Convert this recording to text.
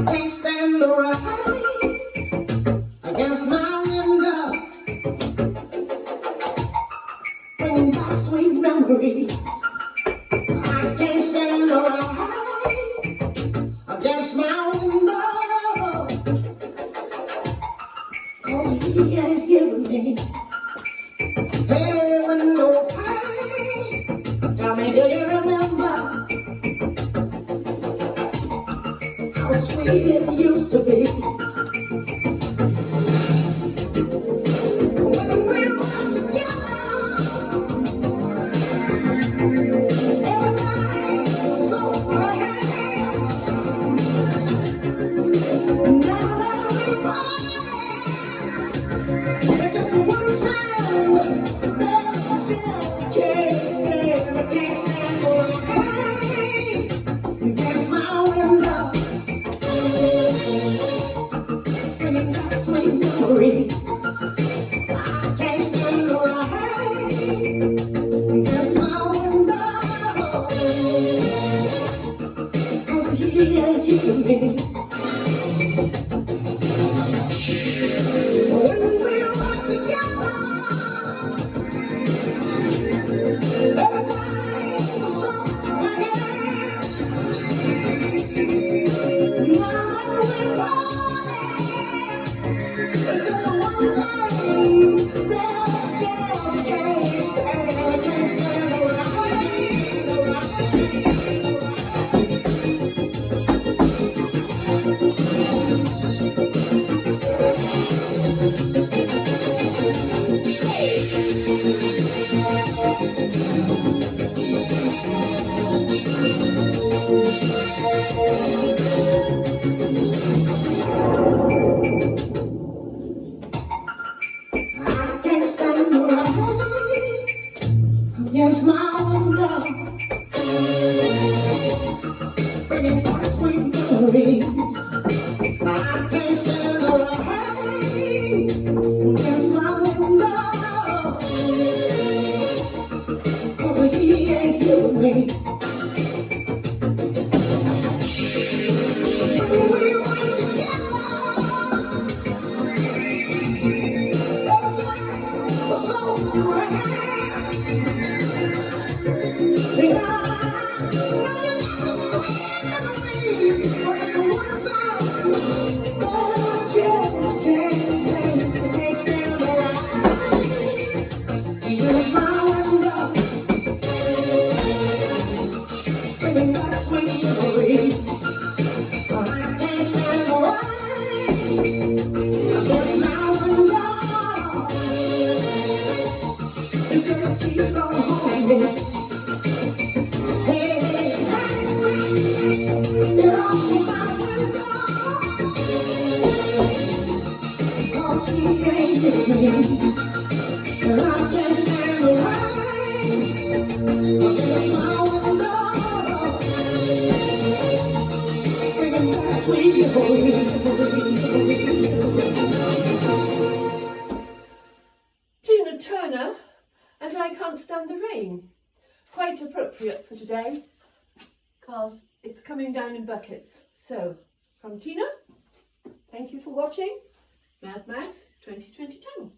Can't stand the rain against my window, bringing back sweet memories. I can't stand the rain against my window, 'cause he ain't hearing me. Hey, window pane, tell me, do you remember how sweet it used to be? When we were together, every night so bright. Now that we're parted, it's just one sound that I just can't stand. I can't stand the rain against my window, bringing back sweet memories. I can't stand the rain against my window, 'cause he ain't hearing me. When we were together, everything was so right. Now that we're parted, it's just one thing that I just can't stand. I can't stand the I can't stand the rain against my window, bringing back sweet memories. I can't stand the rain against my window, 'cause he ain't hearing me. When we were together, everything was so right. And I know you got the sweet memories, but it's the one song that I just can't stand. I can't stand the rain against my window, bringing back sweet memories. I can't stand the rain against my window, it just keeps on haunting me. Hey, hey, get off my window, 'cause he ain't hearing me. And I can't stand the rain against my window, bringing back sweet memories. Tina Turner and I Can't Stand the Rain. Quite appropriate for today because it's coming down in buckets. So, from Tina, thank you for watching Mad Max 2022.